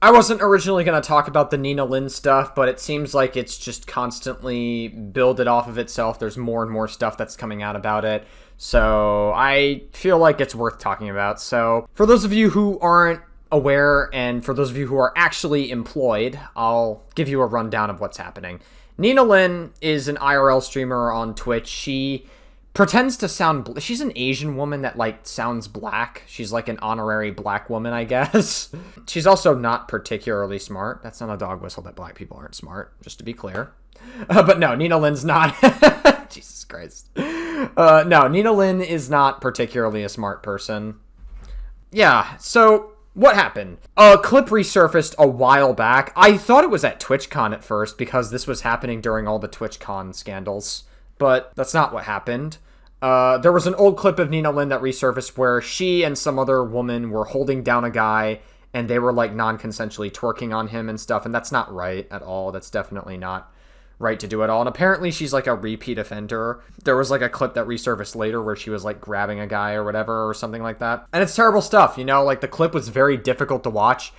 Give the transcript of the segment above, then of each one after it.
I wasn't originally going to talk about the Nina Lynn stuff, but it seems like it's just constantly builded off of itself. There's more and more stuff that's coming out about it. So I feel like it's worth talking about. So for those of you who aren't aware, and for those of you who are actually employed, I'll give you a rundown of what's happening. Nina Lynn is an IRL streamer on Twitch. She pretends to sound... She's an Asian woman that, like, sounds black. She's, like, an honorary black woman, I guess. She's also not particularly smart. That's not a dog whistle that black people aren't smart, just to be clear. But no, Nina Lynn's not... Jesus Christ. No, Nina Lynn is not particularly a smart person. Yeah, so... What happened? A clip resurfaced a while back. I thought it was at TwitchCon at first, because this was happening during all the TwitchCon scandals. But that's not what happened. There was an old clip of Nina Lynn that resurfaced where she and some other woman were holding down a guy, and they were, like, non-consensually twerking on him and stuff, and that's not right at all. That's definitely not right to do at all. And apparently she's, like, a repeat offender. There was, like, a clip that resurfaced later where she was, like, grabbing a guy or whatever or something like that. And it's terrible stuff, you know? Like, the clip was very difficult to watch.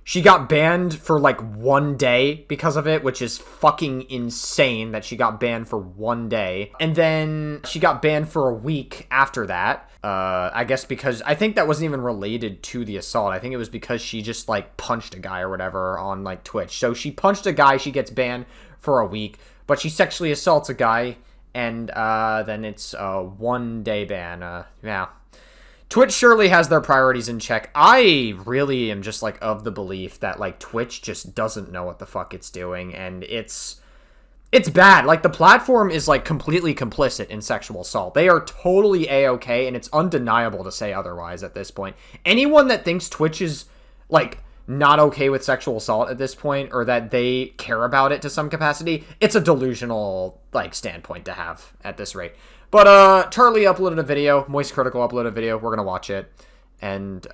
She got banned for, like, 1 day because of it, which is fucking insane that she got banned for 1 day. And then she got banned for a week after that. I guess because... I think that wasn't even related to the assault. I think it was because she just, like, punched a guy or whatever on, like, Twitch. So she punched a guy, she gets banned for a week. But she sexually assaults a guy, and then it's a 1 day ban. Yeah. Twitch surely has their priorities in check. I really am just, like, of the belief that, like, Twitch just doesn't know what the fuck it's doing, and it's bad. Like, the platform is, like, completely complicit in sexual assault. They are totally A-okay, and it's undeniable to say otherwise at this point. Anyone that thinks Twitch is, like, not okay with sexual assault at this point, or that they care about it to some capacity, it's a delusional, like, standpoint to have at this rate. But, Charlie uploaded a video, Moist Critical uploaded a video, we're gonna watch it, and,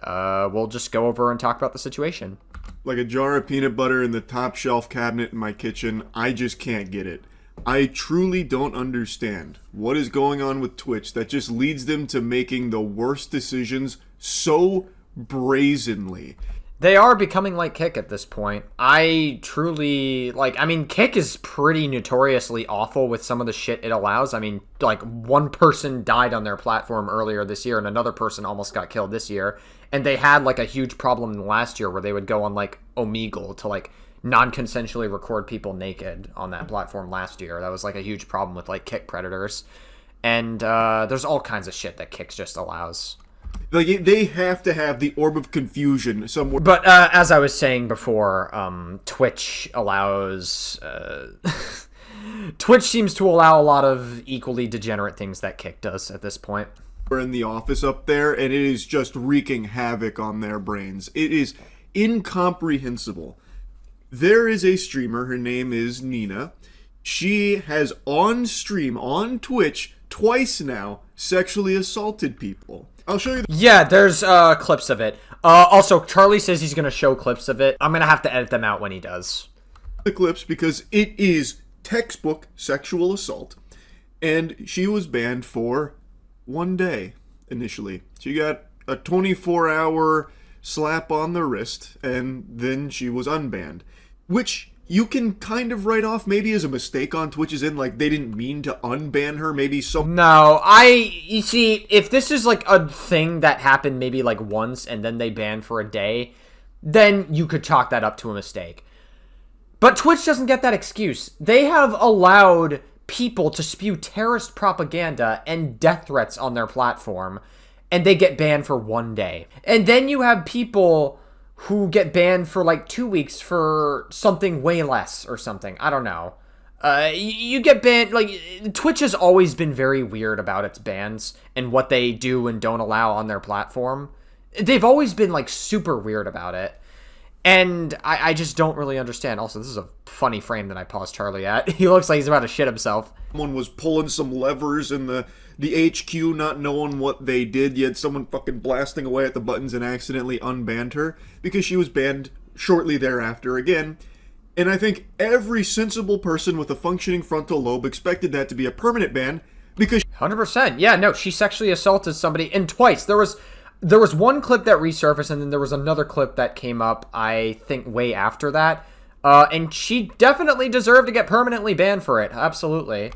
we'll just go over and talk about the situation. Like a jar of peanut butter in the top shelf cabinet in my kitchen, I just can't get it. I truly don't understand what is going on with Twitch that just leads them to making the worst decisions so brazenly. They are becoming like Kick at this point. I truly, like, I mean, Kick is pretty notoriously awful with some of the shit it allows. I mean, like, one person died on their platform earlier this year, and another person almost got killed this year. And they had, like, a huge problem last year where they would go on, like, Omegle to, like, non-consensually record people naked on that platform last year. That was, like, a huge problem with, like, Kick predators. And there's all kinds of shit that Kick just allows. Like, they have to have the orb of confusion somewhere. But as I was saying before, Twitch allows... Twitch seems to allow a lot of equally degenerate things that Kick does at this point. We're in the office up there, and it is just wreaking havoc on their brains. It is incomprehensible. There is a streamer, her name is Nina. She has on stream, on Twitch, twice now, sexually assaulted people. I'll show you. Yeah, there's clips of it. Also, Charlie says he's going to show clips of it. I'm going to have to edit them out when he does. The clips because it is textbook sexual assault. And she was banned for 1 day initially. She got a 24-hour slap on the wrist, and then she was unbanned. Which you can kind of write off maybe as a mistake on Twitch's end, like they didn't mean to unban her, maybe so. No, you see, if this is like a thing that happened maybe like once and then they banned for a day, then you could chalk that up to a mistake. But Twitch doesn't get that excuse. They have allowed people to spew terrorist propaganda and death threats on their platform, and they get banned for 1 day. And then you have people who get banned for like 2 weeks for something way less or something. I don't know. You get banned, like, Twitch has always been very weird about its bans and what they do and don't allow on their platform. They've always been, like, super weird about it. And I just don't really understand. Also, this is a funny frame that I paused Charlie at. He looks like he's about to shit himself. Someone was pulling some levers in the HQ, not knowing what they did. You had someone fucking blasting away at the buttons and accidentally unbanned her because she was banned shortly thereafter again. And I think every sensible person with a functioning frontal lobe expected that to be a permanent ban because... 100%. Yeah, no, she sexually assaulted somebody, and twice. There was... There was one clip that resurfaced, and then there was another clip that came up, I think, way after that. And she definitely deserved to get permanently banned for it. Absolutely.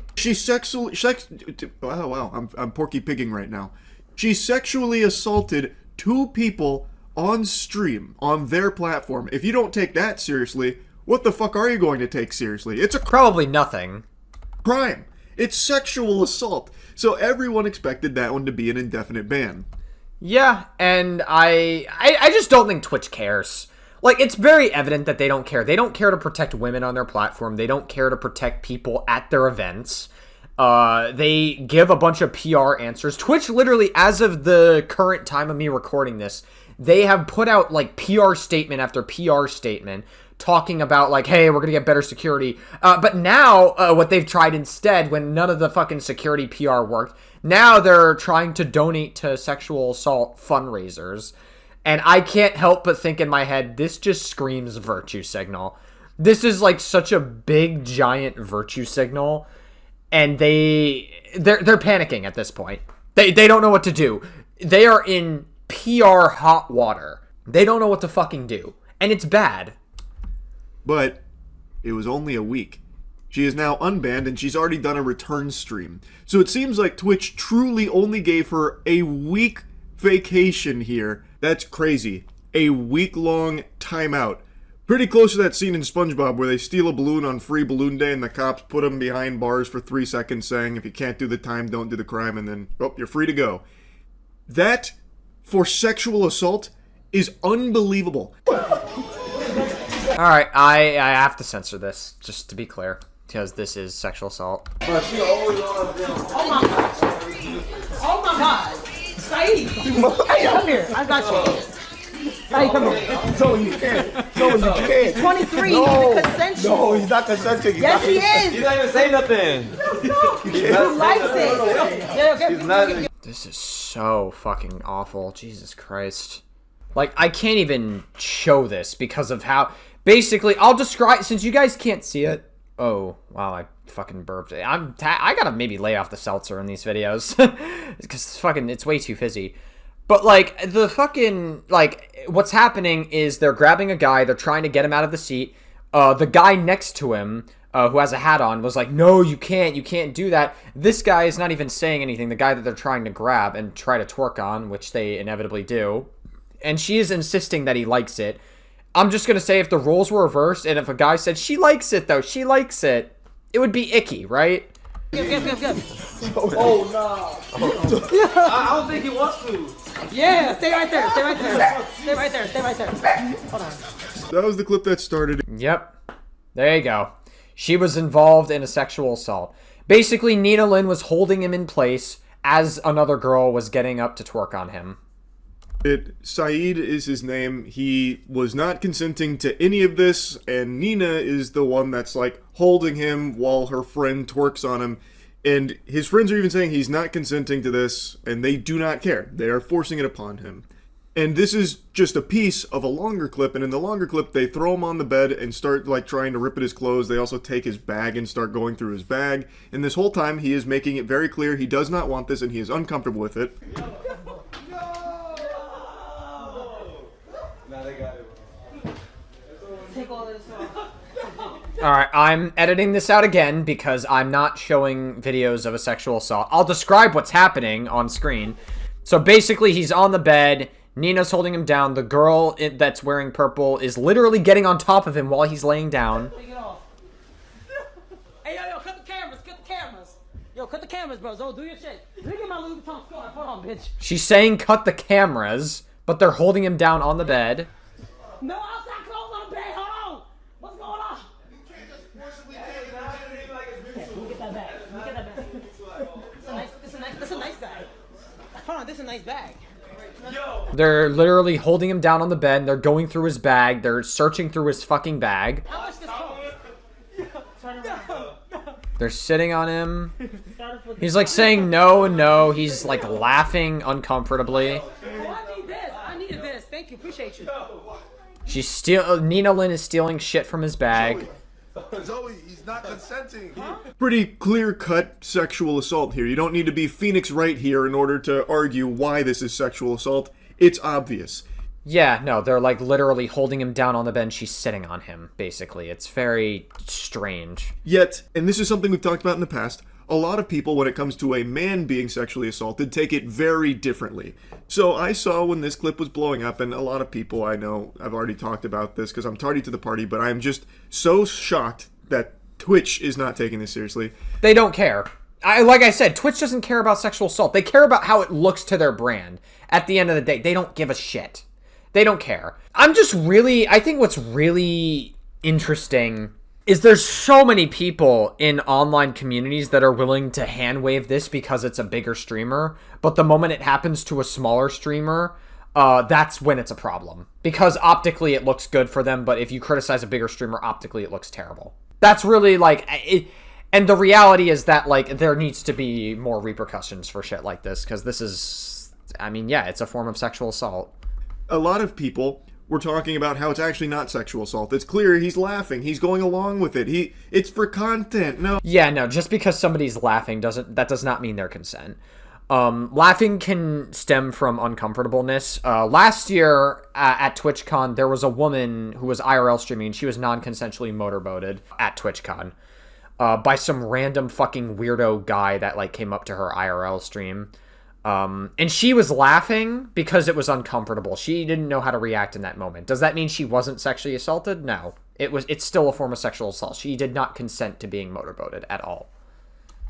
Wow, I'm porky pigging right now. She sexually assaulted 2 people on stream on their platform. If you don't take that seriously, what the fuck are you going to take seriously? It's a Probably nothing. crime. It's sexual assault. So everyone expected that one to be an indefinite ban. Yeah, and I just don't think Twitch cares. Like, it's very evident that they don't care. They don't care to protect women on their platform. They don't care to protect people at their events. They give a bunch of PR answers. Twitch literally, as of the current time of me recording this, they have put out, like, PR statement after PR statement talking about, like, hey, we're gonna get better security. But now, what they've tried instead, when none of the fucking security PR worked, now they're trying to donate to sexual assault fundraisers. And I can't help but think in my head, this just screams virtue signal. This is like such a big, giant virtue signal. And they're panicking at this point. They don't know what to do. They are in PR hot water. They don't know what to fucking do. And it's bad. But it was only a week. She is now unbanned, and she's already done a return stream. So it seems like Twitch truly only gave her a week vacation here. That's crazy. A week-long timeout. Pretty close to that scene in SpongeBob where they steal a balloon on Free Balloon Day and the cops put them behind bars for 3 seconds saying, if you can't do the time, don't do the crime, and then, oh, you're free to go. That, for sexual assault, is unbelievable. Alright, I have to censor this, just to be clear. Because this is sexual assault. Oh my god. Oh my god. Saeed. Hey, come here. I got you. Saeed, come here. No, you can't. No, you can't. 23. No. He's consensual. No, he's not consenting. Yes, he is. He's not even saying nothing. He likes it. Yeah, okay. This is so fucking awful. Jesus Christ. Like, I can't even show this because of how... Basically, I'll describe... Since you guys can't see it... Oh, wow, I fucking burped. I gotta maybe lay off the seltzer in these videos. Because it's way too fizzy. But, like, the fucking... Like, what's happening is they're grabbing a guy, they're trying to get him out of the seat. The guy next to him, who has a hat on, was like, no, you can't do that. This guy is not even saying anything, the guy that they're trying to grab and try to twerk on, which they inevitably do. And she is insisting that he likes it. I'm just going to say if the roles were reversed and if a guy said, she likes it, though, she likes it, it would be icky, right? Oh, no. I don't think he wants to. Yeah, stay right there. Stay right there. Stay right there. Stay right there. Hold on. That was the clip that started. Yep. There you go. She was involved in a sexual assault. Basically, Nina Lynn was holding him in place as another girl was getting up to twerk on him. Saeed is his name. He was not consenting to any of this, and Nina is the one that's like holding him while her friend twerks on him. And his friends are even saying he's not consenting to this, and they do not care. They are forcing it upon him. And this is just a piece of a longer clip, and in the longer clip, they throw him on the bed and start like trying to rip at his clothes. They also take his bag and start going through his bag. And this whole time, he is making it very clear he does not want this, and he is uncomfortable with it. Alright, I'm editing this out again because I'm not showing videos of a sexual assault. I'll describe what's happening on screen. So basically, he's on the bed, Nina's holding him down, the girl that's wearing purple is literally getting on top of him while he's laying down. Take it off. Hey, yo, cut the cameras. Cut the cameras. Yo, cut the cameras, bro. Zo, do your shit. Look at my Louis Vuitton scarf. Hold on, bitch. She's saying cut the cameras, but they're holding him down on the bed. No, outside clothes on the bed. Hold on. What's going on? We'll get that bag. We'll get that bag. This is a nice bag. Hold on, this is a nice bag. They're literally holding him down on the bed, and they're going through his bag, they're searching through his fucking bag. How much this cost? Turn around. They're sitting on him. He's like saying no, no, he's like laughing uncomfortably. Oh, I need this. I needed this. Thank you. Appreciate you. Nina Lynn is stealing shit from his bag. Zoe, he's not consenting. Pretty clear-cut sexual assault here. You don't need to be Phoenix Wright here in order to argue why this is sexual assault. It's obvious. Yeah, no, they're like literally holding him down on the bench. She's sitting on him, basically. It's very strange. Yet, and this is something we've talked about in the past, a lot of people, when it comes to a man being sexually assaulted, take it very differently. So I saw when this clip was blowing up, and a lot of people I know, I've already talked about this because I'm tardy to the party, but I'm just so shocked that Twitch is not taking this seriously. They don't care. Like I said, Twitch doesn't care about sexual assault. They care about how it looks to their brand. At the end of the day, they don't give a shit. They don't care. I think what's really interesting is there's so many people in online communities that are willing to hand wave this because it's a bigger streamer, but the moment it happens to a smaller streamer, that's when it's a problem. Because optically it looks good for them, but if you criticize a bigger streamer, optically it looks terrible. That's really like it. And the reality is that like there needs to be more repercussions for shit like this, because this is, I mean, yeah, it's a form of sexual assault. A lot of people were talking about how it's actually not sexual assault. It's clear he's laughing. He's going along with it. It's for content. No. Yeah, no, just because somebody's laughing does not mean their consent. Laughing can stem from uncomfortableness. Last year at TwitchCon, there was a woman who was IRL streaming, and she was non-consensually motorboated at TwitchCon by some random fucking weirdo guy that like came up to her IRL stream. And she was laughing because it was uncomfortable. She didn't know how to react in that moment. Does that mean she wasn't sexually assaulted? No. It's still a form of sexual assault. She did not consent to being motorboated at all.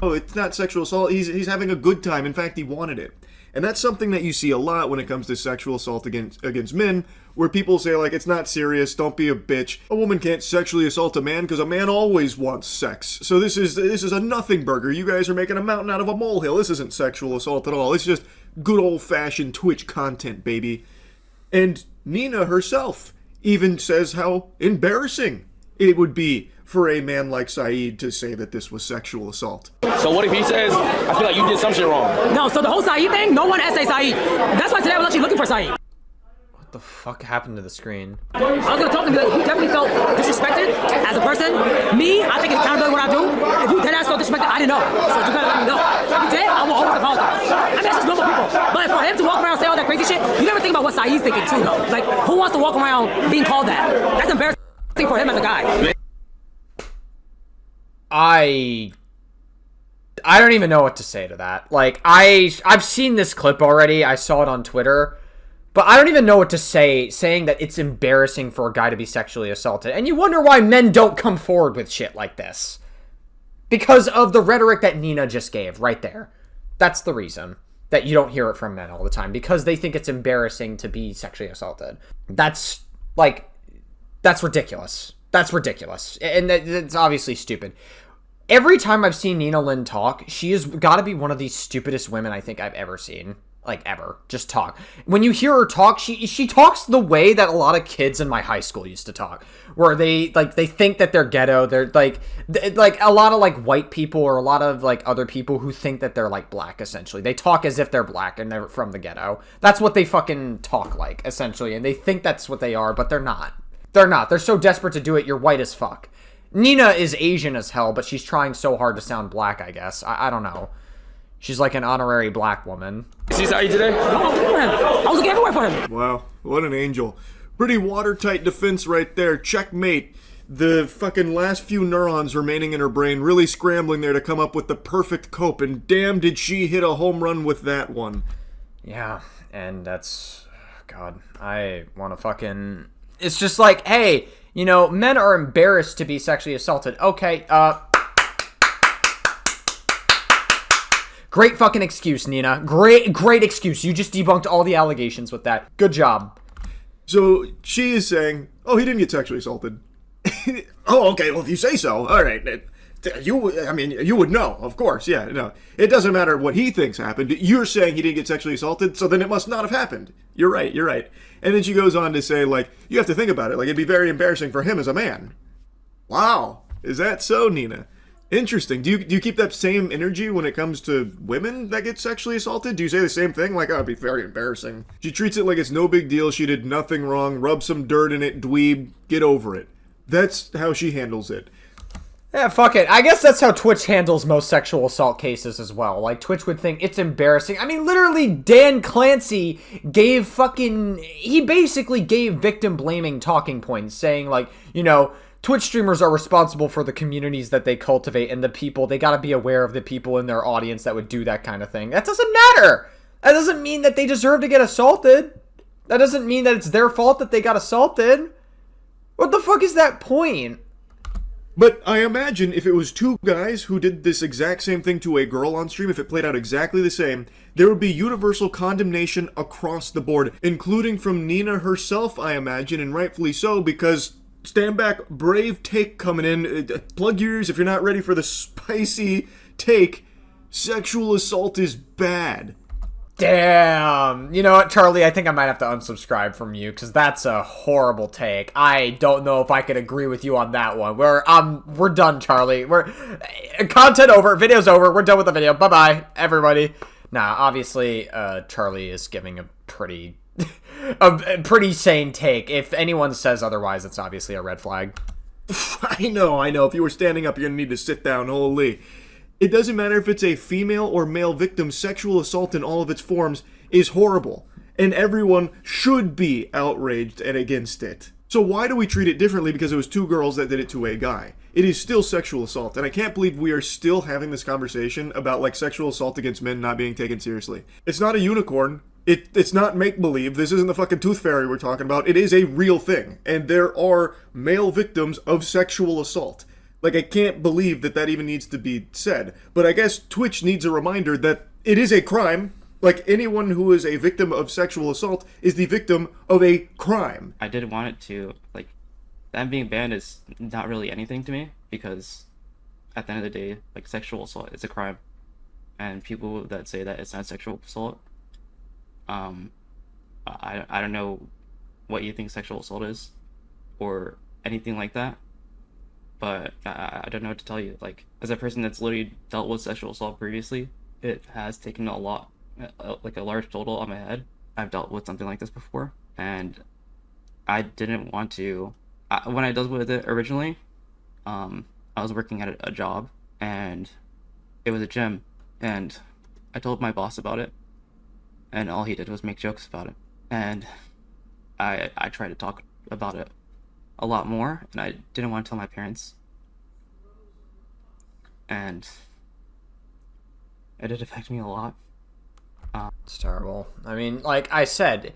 Oh, it's not sexual assault. He's having a good time. In fact, he wanted it. And that's something that you see a lot when it comes to sexual assault against men, where people say, like, it's not serious, don't be a bitch. A woman can't sexually assault a man because a man always wants sex. So this is a nothing burger. You guys are making a mountain out of a molehill. This isn't sexual assault at all. It's just good old-fashioned Twitch content, baby. And Nina herself even says how embarrassing it would be for a man like Saeed to say that this was sexual assault. So what if he says, I feel like you did some shit wrong? No, so the whole Saeed thing, no one essay Saeed. That's why today I was actually looking for Saeed. What the fuck happened to the screen? I was gonna talk to him, like, he definitely felt disrespected as a person. Me, I take accountability what I do. If you deadass felt disrespected, I didn't know. So you gotta let me know. If you did, I will always apologize. I mean, that's just normal people. But for him to walk around and say all that crazy shit, you never think about what Saeed's thinking too, though. Like, who wants to walk around being called that? That's embarrassing for him as a guy. I don't even know what to say to that. Like, I've seen this clip already. I saw it on Twitter. But I don't even know what to say, saying that it's embarrassing for a guy to be sexually assaulted. And you wonder why men don't come forward with shit like this. Because of the rhetoric that Nina just gave right there. That's the reason that you don't hear it from men all the time. Because they think it's embarrassing to be sexually assaulted. That's ridiculous. That's ridiculous. And it's obviously stupid. Every time I've seen Nina Lynn talk, she has got to be one of the stupidest women I think I've ever seen. Like, ever. Just talk. When you hear her talk, she talks the way that a lot of kids in my high school used to talk. Where they think that they're ghetto. They're, like a lot of, like, white people or a lot of, like, other people who think that they're, like, black, essentially. They talk as if they're black and they're from the ghetto. That's what they fucking talk like, essentially. And they think that's what they are, but they're not. They're not. They're so desperate to do it, you're white as fuck. Nina is Asian as hell, but she's trying so hard to sound black, I guess. I don't know. She's like an honorary black woman. See Saeed today? I was looking everywhere for him. Wow, what an angel. Pretty watertight defense right there. Checkmate. The fucking last few neurons remaining in her brain really scrambling there to come up with the perfect cope, and damn did she hit a home run with that one. Yeah, and that's... God, I want to fucking... It's just like, hey, you know, men are embarrassed to be sexually assaulted. Okay, great fucking excuse, Nina. Great excuse. You just debunked all the allegations with that. Good job. So she is saying, oh, he didn't get sexually assaulted. Oh, okay, well, if you say so, all right. You would know, of course, yeah, no. It doesn't matter what he thinks happened. You're saying he didn't get sexually assaulted, so then it must not have happened. You're right. And then she goes on to say, like, you have to think about it. Like, it'd be very embarrassing for him as a man. Wow. Is that so, Nina? Interesting. Do you keep that same energy when it comes to women that get sexually assaulted? Do you say the same thing? Like, oh, it'd be very embarrassing. She treats it like it's no big deal. She did nothing wrong. Rub some dirt in it, dweeb. Get over it. That's how she handles it. Yeah, fuck it. I guess that's how Twitch handles most sexual assault cases as well. Like, Twitch would think it's embarrassing. I mean, literally, Dan Clancy he basically gave victim-blaming talking points, saying, like, you know, Twitch streamers are responsible for the communities that they cultivate and the people. They gotta be aware of the people in their audience that would do that kind of thing. That doesn't matter! That doesn't mean that they deserve to get assaulted. That doesn't mean that it's their fault that they got assaulted. What the fuck is that point? But I imagine if it was two guys who did this exact same thing to a girl on stream, if it played out exactly the same, there would be universal condemnation across the board, including from Nina herself, I imagine, and rightfully so, because, stand back, brave take coming in, plug your ears if you're not ready for the spicy take, sexual assault is bad. Damn. You know what, Charlie? I think I might have to unsubscribe from you, because that's a horrible take. I don't know if I could agree with you on that one. We're done, Charlie. We're content over. Video's over. We're done with the video. Bye-bye, everybody. Nah, obviously, Charlie is giving a pretty sane take. If anyone says otherwise, it's obviously a red flag. I know. If you were standing up, you're gonna need to sit down. Holy. It doesn't matter if it's a female or male victim, sexual assault in all of its forms is horrible, and everyone should be outraged and against it. So why do we treat it differently because it was two girls that did it to a guy? It is still sexual assault, and I can't believe we are still having this conversation about, like, sexual assault against men not being taken seriously. It's not a unicorn. It's not make-believe. This isn't the fucking tooth fairy we're talking about. It is a real thing, and there are male victims of sexual assault. Like, I can't believe that even needs to be said. But I guess Twitch needs a reminder that it is a crime. Like, anyone who is a victim of sexual assault is the victim of a crime. I did want it to, like, them being banned is not really anything to me, because at the end of the day, like, sexual assault is a crime. And people that say that it's not sexual assault, I don't know what you think sexual assault is, or anything like that. But I don't know what to tell you. Like, as a person that's literally dealt with sexual assault previously, it has taken a lot, like a large total on my head. I've dealt with something like this before, and I didn't want to. When I dealt with it originally, I was working at a job, and it was a gym, and I told my boss about it, and all he did was make jokes about it. And I tried to talk about it a lot more, and I didn't want to tell my parents, and it did affect me a lot. It's terrible. I mean, like I said,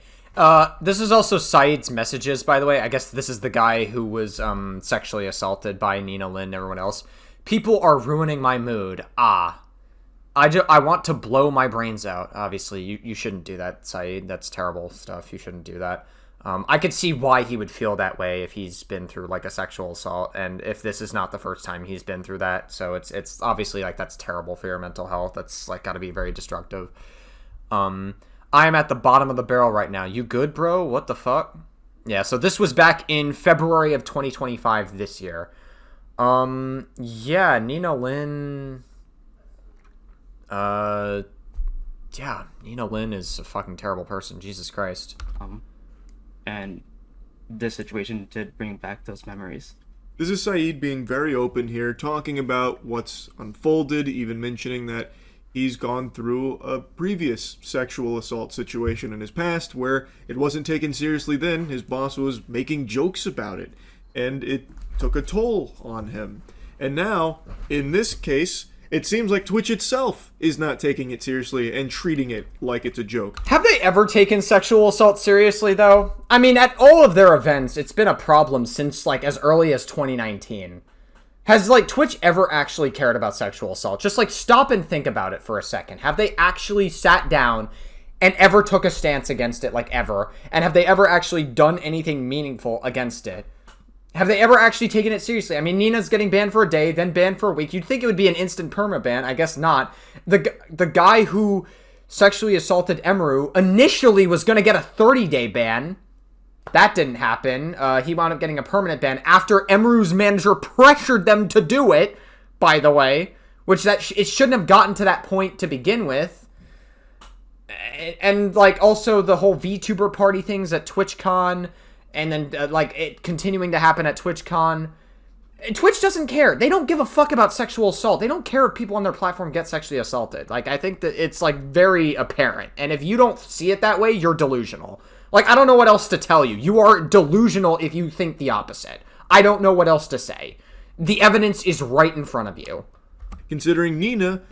this is also Saeed's messages, by the way. I guess this is the guy who was sexually assaulted by Nina Lynn and everyone else. People are ruining my mood. I want to blow my brains out. Obviously, you shouldn't do that, Saeed. That's terrible stuff. You shouldn't do that. I could see why he would feel that way if he's been through, like, a sexual assault, and if this is not the first time he's been through that. So it's obviously, like, that's terrible for your mental health. That's, like, gotta be very destructive. I am at the bottom of the barrel right now. You good, bro? What the fuck? Yeah, so this was back in February of 2025 this year. Yeah, Nina Lynn... yeah, Nina Lynn is a fucking terrible person. Jesus Christ. And this situation did bring back those memories. This is Saeed being very open here, talking about what's unfolded, even mentioning that he's gone through a previous sexual assault situation in his past where it wasn't taken seriously then. His boss was making jokes about it, and it took a toll on him. And now, in this case, it seems like Twitch itself is not taking it seriously and treating it like it's a joke. Have they ever taken sexual assault seriously, though? I mean, at all of their events, it's been a problem since, like, as early as 2019. Has, like, Twitch ever actually cared about sexual assault? Just, like, stop and think about it for a second. Have they actually sat down and ever took a stance against it, like, ever? And have they ever actually done anything meaningful against it? Have they ever actually taken it seriously? I mean, Nina's getting banned for a day, then banned for a week. You'd think it would be an instant perma-ban. I guess not. The guy who sexually assaulted Emru initially was going to get a 30-day ban. That didn't happen. He wound up getting a permanent ban after Emru's manager pressured them to do it, by the way. Which it shouldn't have gotten to that point to begin with. And, like, also the whole VTuber party things at TwitchCon... And then, like, it continuing to happen at TwitchCon. Twitch doesn't care. They don't give a fuck about sexual assault. They don't care if people on their platform get sexually assaulted. Like, I think that it's, like, very apparent. And if you don't see it that way, you're delusional. Like, I don't know what else to tell you. You are delusional if you think the opposite. I don't know what else to say. The evidence is right in front of you. Considering Nina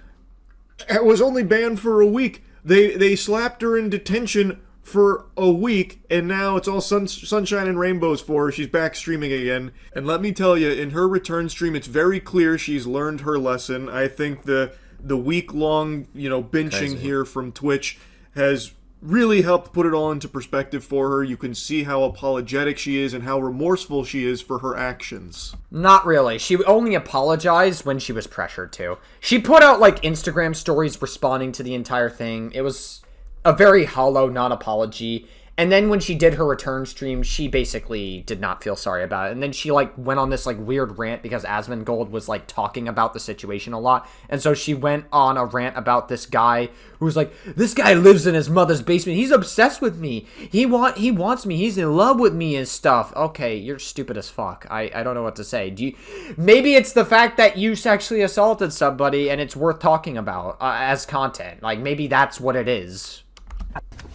was only banned for a week. They slapped her in detention for a week, and now it's all sunshine and rainbows for her. She's back streaming again. And let me tell you, in her return stream, it's very clear she's learned her lesson. I think the week-long, benching here from Twitch has really helped put it all into perspective for her. You can see how apologetic she is and how remorseful she is for her actions. Not really. She only apologized when she was pressured to. She put out, like, Instagram stories responding to the entire thing. It was a very hollow non-apology. And then when she did her return stream, she basically did not feel sorry about it. And then she, like, went on this, like, weird rant because Asmongold was, like, talking about the situation a lot. And so she went on a rant about this guy who was like, this guy lives in his mother's basement. He's obsessed with me. He wants me. He's in love with me and stuff. Okay, you're stupid as fuck. I don't know what to say. Maybe it's the fact that you sexually assaulted somebody and it's worth talking about as content. Like, maybe that's what it is.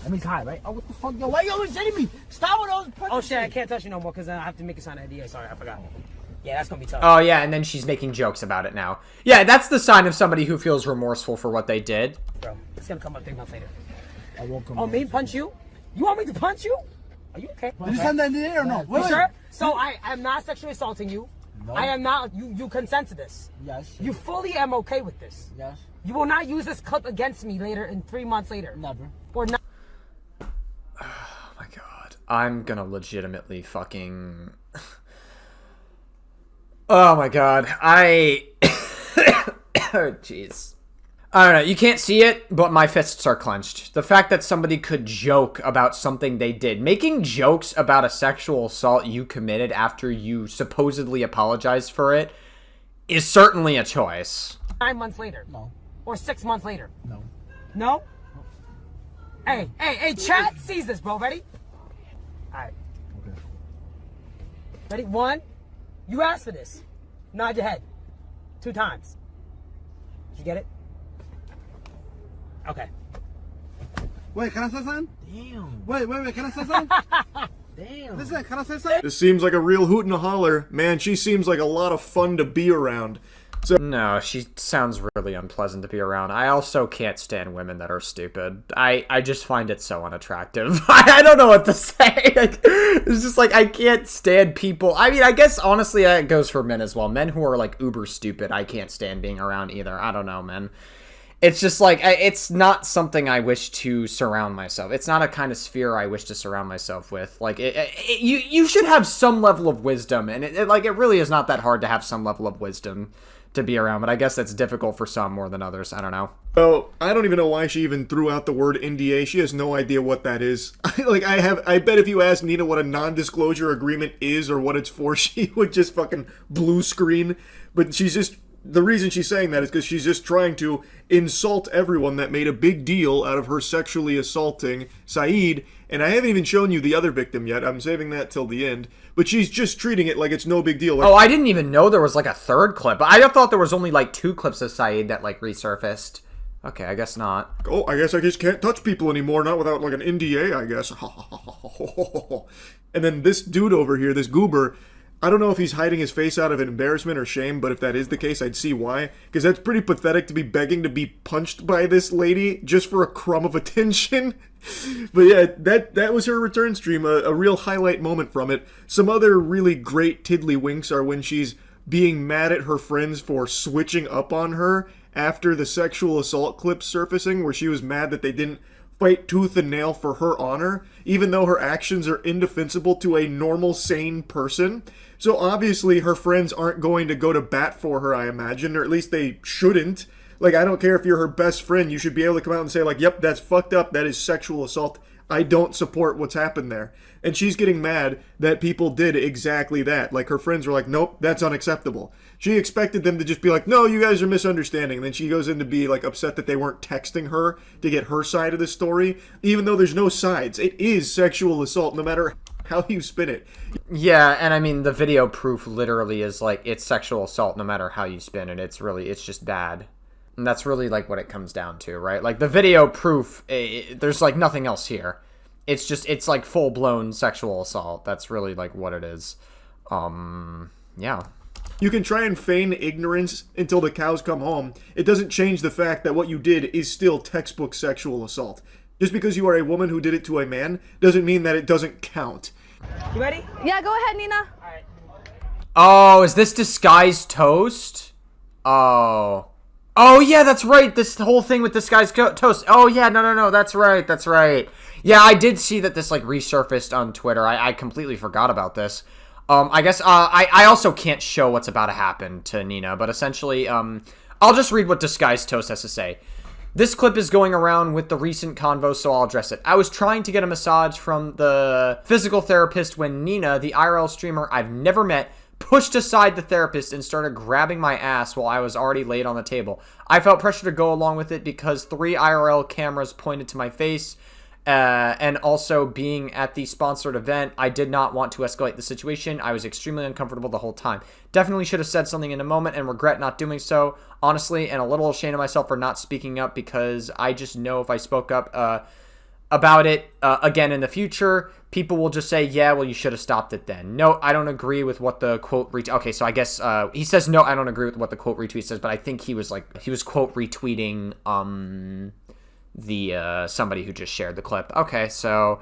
Let me tie, right? Oh, what the fuck? Yo, why you always hitting me? Stop with those. Oh shit, I can't touch you no more because I have to make a sign ID. Sorry, I forgot. Yeah, that's gonna be tough. Oh yeah, and then she's making jokes about it now. Yeah, that's the sign of somebody who feels remorseful for what they did. Bro, it's gonna come up 3 months later. I won't come. Oh, me punch you? You want me to punch you? Are you okay? Did you send that in the air or no? You sure? So I am not sexually assaulting you. No. I am not. You consent to this. Yes. You fully am okay with this. Yes. You will not use this clip against me later in 3 months later. Never. Or not. Oh my god. I'm gonna legitimately fucking... Oh my god. Oh, jeez. I don't know. You can't see it, but my fists are clenched. The fact that somebody could joke about something they did. Making jokes about a sexual assault you committed after you supposedly apologized for it is certainly a choice. 9 months later. No. Or 6 months later. No. No? Hey, chat sees this, bro. Ready? Alright. Okay. Ready? 1. You asked for this. Nod your head. 2 times. Did you get it? Okay. Wait, can I say something? Damn. Wait, can I say something? Damn. Listen, can I say something? This seems like a real hoot and a holler. Man, she seems like a lot of fun to be around. No, she sounds really unpleasant to be around. I also can't stand women that are stupid. I just find it so unattractive. I don't know what to say. Like, it's just like, I can't stand people. I mean, I guess, honestly, that goes for men as well. Men who are, like, uber stupid, I can't stand being around either. I don't know, man. It's just like, it's not something I wish to surround myself. It's not a kind of sphere I wish to surround myself with. Like, you should have some level of wisdom, and it really is not that hard to have some level of wisdom to be around, but I guess that's difficult for some more than others. I don't know. Oh, I don't even know why she even threw out the word NDA. She has no idea what that is. I bet if you asked Nina what a non-disclosure agreement is or what it's for, she would just fucking blue screen. But the reason she's saying that is because she's just trying to insult everyone that made a big deal out of her sexually assaulting Saeed. And I haven't even shown you the other victim yet. I'm saving that till the end. But she's just treating it like it's no big deal. Like, oh, I didn't even know there was, like, a third clip. I thought there was only, like, 2 clips of Saeed that, like, resurfaced. Okay, I guess not. Oh, I guess I just can't touch people anymore, not without, like, an NDA, I guess. And then this dude over here, this goober, I don't know if he's hiding his face out of embarrassment or shame, but if that is the case, I'd see why. Because that's pretty pathetic to be begging to be punched by this lady just for a crumb of attention. But yeah, that was her return stream, a real highlight moment from it. Some other really great tiddlywinks are when she's being mad at her friends for switching up on her after the sexual assault clip surfacing, where she was mad that they didn't fight tooth and nail for her honor, even though her actions are indefensible to a normal, sane person. So obviously her friends aren't going to go to bat for her, I imagine, or at least they shouldn't. Like, I don't care if you're her best friend, you should be able to come out and say, like, yep, that's fucked up, that is sexual assault, I don't support what's happened there. And she's getting mad that people did exactly that. Like, her friends were like, nope, that's unacceptable. She expected them to just be like, no, you guys are misunderstanding. And then she goes in to be, like, upset that they weren't texting her to get her side of the story, even though there's no sides. It is sexual assault, no matter how you spin it. Yeah, and I mean, the video proof literally is like, it's sexual assault no matter how you spin it. It's just bad. And that's really like what it comes down to, right? Like the video proof, there's like nothing else here. It's like full-blown sexual assault. That's really like what it is. Yeah. You can try and feign ignorance until the cows come home. It doesn't change the fact that what you did is still textbook sexual assault. Just because you are a woman who did it to a man doesn't mean that it doesn't count. You ready? Yeah, go ahead, Nina. Oh, is this disguised toast? Oh. Oh, yeah, that's right. This whole thing with disguised toast. Oh, yeah, no. That's right. Yeah, I did see that this, like, resurfaced on Twitter. I completely forgot about this. I guess, I also can't show what's about to happen to Nina, but essentially, I'll just read what Disguised Toast has to say. This clip is going around with the recent convo, so I'll address it. I was trying to get a massage from the physical therapist when Nina, the IRL streamer I've never met, pushed aside the therapist and started grabbing my ass while I was already laid on the table. I felt pressure to go along with it because 3 IRL cameras pointed to my face, and also being at the sponsored event, I did not want to escalate the situation. I was extremely uncomfortable the whole time. Definitely should have said something in a moment and regret not doing so, honestly, and a little ashamed of myself for not speaking up because I just know if I spoke up about it again in the future, people will just say, yeah, well, you should have stopped it then. No, I don't agree with what the quote retweet. Okay, so I guess he says, no, I don't agree with what the quote retweet says, but I think he was quote retweeting the somebody who just shared the clip. Okay, so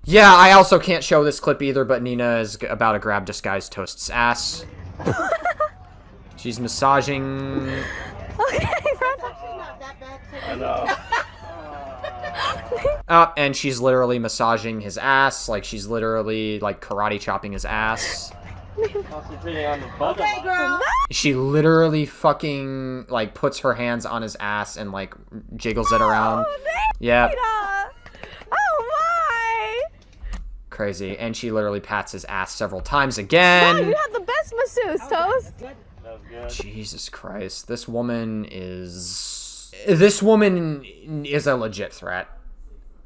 yeah, I also can't show this clip either, but Nina is about to grab Disguised Toast's ass. She's massaging. And she's literally massaging his ass, like she's literally like karate chopping his ass. Okay, girl. She literally fucking like puts her hands on his ass and like jiggles it around. Yeah. Oh my! Crazy. And she literally pats his ass several times again. Wow, you have the best masseuse, Toast. Jesus Christ. This woman is a legit threat.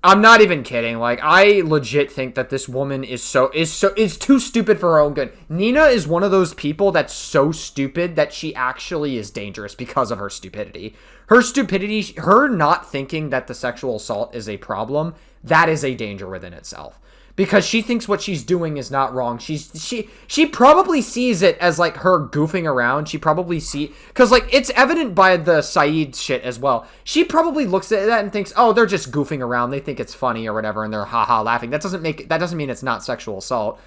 I'm not even kidding. Like, I legit think that this woman is too stupid for her own good. Nina is one of those people that's so stupid that she actually is dangerous because of her stupidity. Her stupidity, her not thinking that the sexual assault is a problem, that is a danger within itself. Because she thinks what she's doing is not wrong. She probably sees it as, like, her goofing around. She probably because, like, it's evident by the Saeed shit as well. She probably looks at that and thinks, oh, they're just goofing around. They think it's funny or whatever, and they're haha laughing. That doesn't mean it's not sexual assault.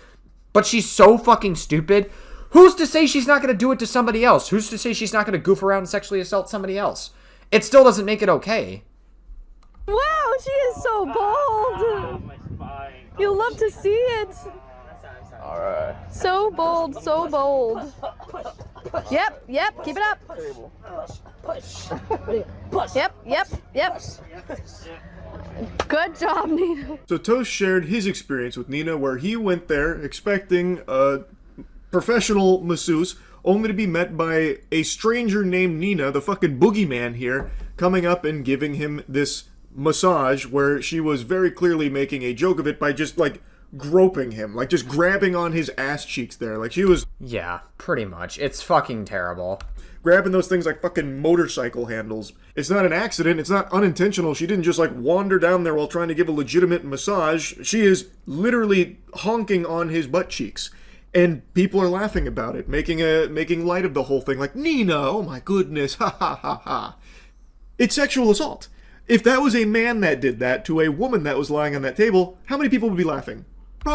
But she's so fucking stupid. Who's to say she's not going to do it to somebody else? Who's to say she's not going to goof around and sexually assault somebody else? It still doesn't make it okay. Wow, she is so bold. You love to see it. Alright. So bold, so bold. Yep, keep it up. Yep. Good job, Nina. So Toast shared his experience with Nina where he went there expecting a professional masseuse only to be met by a stranger named Nina, the fucking boogeyman here, coming up and giving him this massage where she was very clearly making a joke of it by just like groping him, like just grabbing on his ass cheeks there, like she was pretty much. It's fucking terrible. Grabbing those things like fucking motorcycle handles. It's not an accident, it's not unintentional. She didn't just like wander down there while trying to give a legitimate massage. She is literally honking on his butt cheeks, and people are laughing about it, making light of the whole thing, like, Nina, oh my goodness, ha ha ha ha. It's sexual assault. If that was a man that did that to a woman that was lying on that table, how many people would be laughing?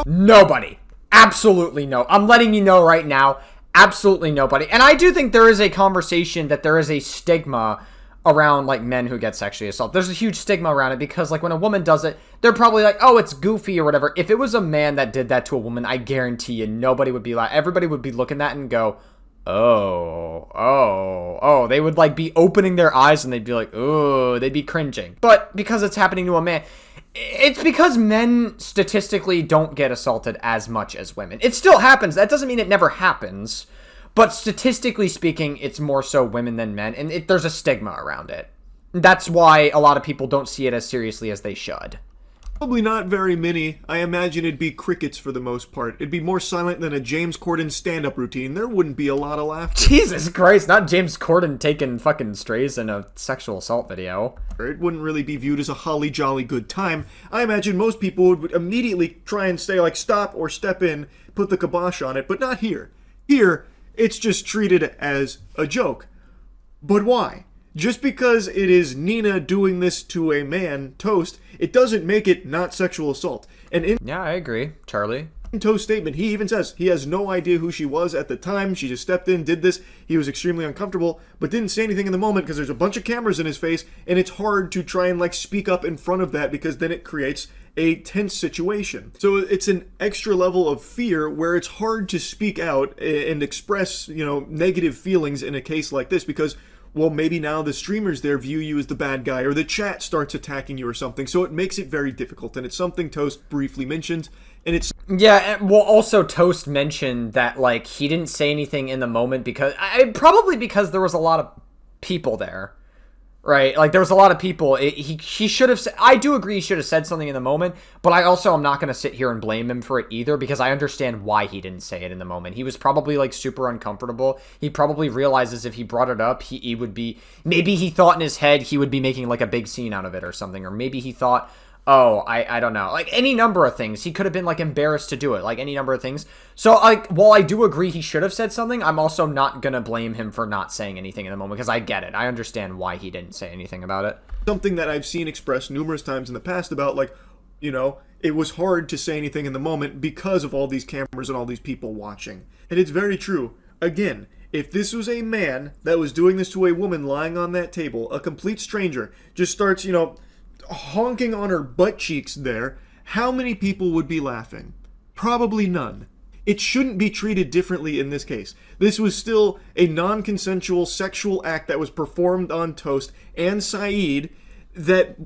Nobody. Absolutely no. I'm letting you know right now, absolutely nobody. And I do think there is a conversation that there is a stigma around, like, men who get sexually assaulted. There's a huge stigma around it because, like, when a woman does it, they're probably like, oh, it's goofy or whatever. If it was a man that did that to a woman, I guarantee you nobody would be like, everybody would be looking at it and go, oh, they would like be opening their eyes and they'd be like, oh, they'd be cringing. But because it's happening to a man, it's because men statistically don't get assaulted as much as women. It still happens. That doesn't mean it never happens. But statistically speaking, it's more so women than men. And there's a stigma around it. That's why a lot of people don't see it as seriously as they should. Probably not very many. I imagine it'd be crickets for the most part. It'd be more silent than a James Corden stand-up routine. There wouldn't be a lot of laughter. Jesus Christ, not James Corden taking fucking strays in a sexual assault video. It wouldn't really be viewed as a holly jolly good time. I imagine most people would immediately try and say, like, stop or step in, put the kibosh on it, but not here. Here, it's just treated as a joke. But why? Just because it is Nina doing this to a man, Toast, it doesn't make it not sexual assault. And in Yeah, I agree, Charlie. Toast's statement, he even says he has no idea who she was at the time. She just stepped in, did this. He was extremely uncomfortable, but didn't say anything in the moment because there's a bunch of cameras in his face, and it's hard to try and, like, speak up in front of that because then it creates a tense situation. So it's an extra level of fear where it's hard to speak out and express, negative feelings in a case like this because, well, maybe now the streamers there view you as the bad guy, or the chat starts attacking you or something, so it makes it very difficult, and it's something Toast briefly mentioned, and it's... Yeah, well, also Toast mentioned that, like, he didn't say anything in the moment because... probably because there was a lot of people there, right? Like, there was a lot of people. He should have said... I do agree he should have said something in the moment, but I also am not going to sit here and blame him for it either because I understand why he didn't say it in the moment. He was probably, like, super uncomfortable. He probably realizes if he brought it up, he would be... Maybe he thought in his head he would be making, like, a big scene out of it or something, or maybe he thought... Oh, I don't know. Like, any number of things. He could have been, like, embarrassed to do it. Like, any number of things. So, like, while I do agree he should have said something, I'm also not gonna blame him for not saying anything in the moment, because I get it. I understand why he didn't say anything about it. Something that I've seen expressed numerous times in the past about, like, it was hard to say anything in the moment because of all these cameras and all these people watching. And it's very true. Again, if this was a man that was doing this to a woman lying on that table, a complete stranger, just starts, honking on her butt cheeks there, how many people would be laughing? Probably none. It shouldn't be treated differently in this case. This was still a non-consensual sexual act that was performed on Toast and Saeed that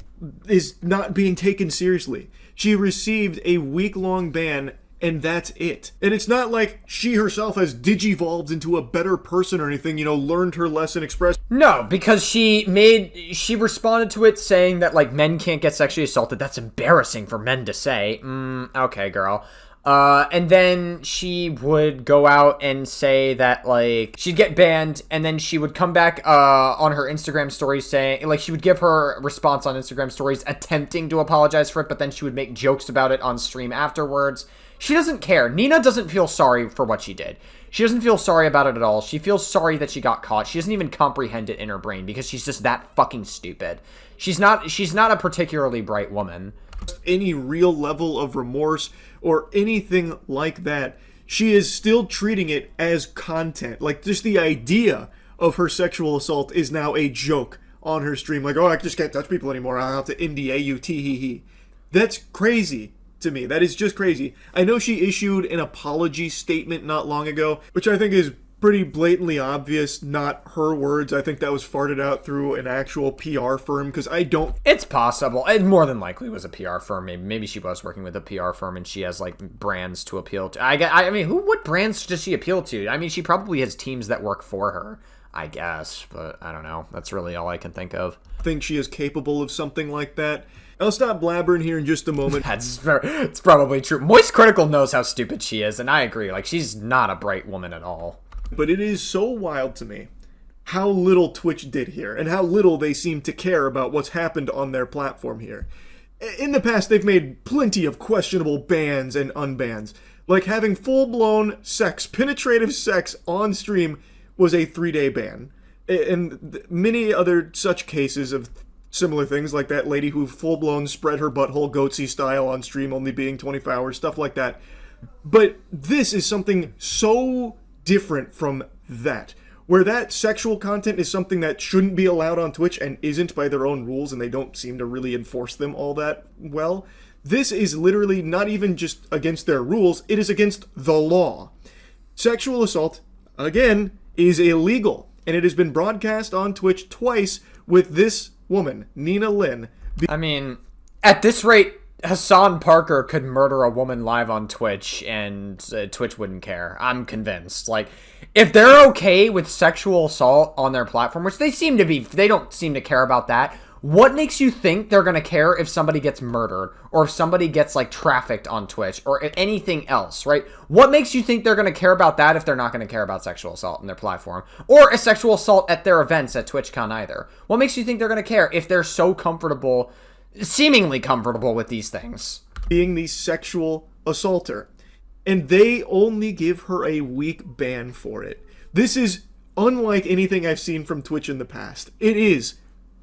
is not being taken seriously. She received a week-long ban, and that's it. And it's not like she herself has digivolved into a better person or anything, learned her lesson, expressed... No, because she responded to it saying that, like, men can't get sexually assaulted. That's embarrassing for men to say. Okay, girl. And then she would go out and say that, like, she'd get banned, and then she would come back on her Instagram stories saying, like, she would give her response on Instagram stories attempting to apologize for it, but then she would make jokes about it on stream afterwards. She doesn't care. Nina doesn't feel sorry for what she did. She doesn't feel sorry about it at all. She feels sorry that she got caught. She doesn't even comprehend it in her brain because she's just that fucking stupid. She's not a particularly bright woman. Any real level of remorse or anything like that. She is still treating it as content. Like, just the idea of her sexual assault is now a joke on her stream. Like, oh, I just can't touch people anymore. I'll have to NDA you, tee-hee-hee. That's crazy to me. That is just crazy. I know she issued an apology statement not long ago, which I think is pretty blatantly obvious, not her words. I think that was farted out through an actual PR firm, because I don't... It's possible. It more than likely was a PR firm. Maybe she was working with a PR firm and she has, like, brands to appeal to. I mean, what brands does she appeal to? I mean, she probably has teams that work for her, I guess, but I don't know. That's really all I can think of. Think she is capable of something like that. I'll stop blabbering here in just a moment. It's probably true. Moist Critical knows how stupid she is, and I agree. Like, she's not a bright woman at all. But it is so wild to me how little Twitch did here, and how little they seem to care about what's happened on their platform here. In the past, they've made plenty of questionable bans and unbans. Like having full-blown sex, penetrative sex on stream was a 3-day ban. And many other such cases of similar things, like that lady who full-blown spread her butthole goatsy style on stream only being 24 hours, stuff like that. But this is something so different from that, where that sexual content is something that shouldn't be allowed on Twitch and isn't by their own rules, and they don't seem to really enforce them all that well. This is literally not even just against their rules, it is against the law. Sexual assault, again, is illegal, and it has been broadcast on Twitch twice with this woman, Nina Lynn. I mean, at this rate, Hassan Parker could murder a woman live on Twitch, and Twitch wouldn't care. I'm convinced. Like, if they're okay with sexual assault on their platform, which they seem to be, they don't seem to care about that. What makes you think they're going to care if somebody gets murdered or if somebody gets like trafficked on Twitch or anything else, right? What makes you think they're going to care about that if they're not going to care about sexual assault in their platform or a sexual assault at their events at TwitchCon either? What makes you think they're going to care if they're so comfortable, seemingly comfortable with these things? Being the sexual assaulter. And they only give her a week ban for it. This is unlike anything I've seen from Twitch in the past. It is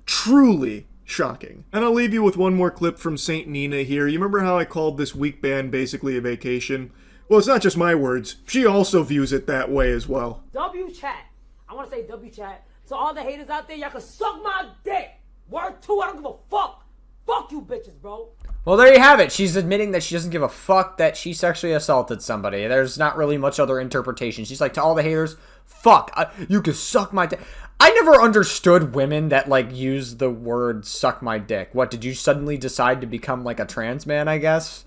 truly shocking. And I'll leave you with one more clip from Saint Nina here. You remember how I called this week ban basically a vacation? Well, it's not just my words. She also views it that way as well. W chat. I want to say W chat. So all the haters out there, y'all can suck my dick. Word 2, I don't give a fuck. Fuck you bitches, bro. Well, there you have it. She's admitting that she doesn't give a fuck that she sexually assaulted somebody. There's not really much other interpretation. She's like, to all the haters, fuck, you can suck my dick. I never understood women that, like, use the word suck my dick. What, did you suddenly decide to become, like, a trans man, I guess?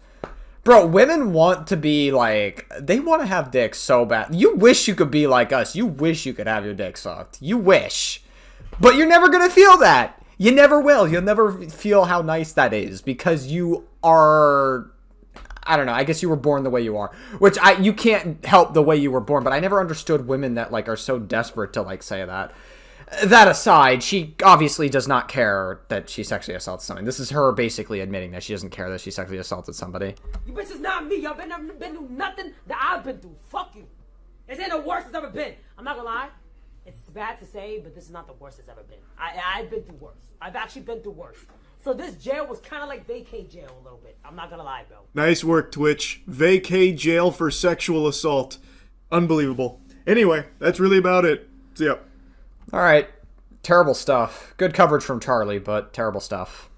Bro, women want to be, like, they want to have dicks so bad. You wish you could be like us. You wish you could have your dick sucked. You wish. But you're never going to feel that. You never will. You'll never feel how nice that is because you are, I don't know, I guess you were born the way you are, which you can't help the way you were born, but I never understood women that, like, are so desperate to, like, say that. That aside, she obviously does not care that she sexually assaulted somebody. This is her basically admitting that she doesn't care that she sexually assaulted somebody. You bitches not me. Y'all been through nothing that I've been through. Fuck you. This ain't the worst it's ever been. I'm not gonna lie. It's bad to say, but this is not the worst it's ever been. I've been through worse. I've actually been through worse. So this jail was kind of like vacay jail a little bit. I'm not gonna lie, bro. Nice work, Twitch. Vacay jail for sexual assault. Unbelievable. Anyway, that's really about it. See ya. All right. Terrible stuff. Good coverage from Charlie, but terrible stuff.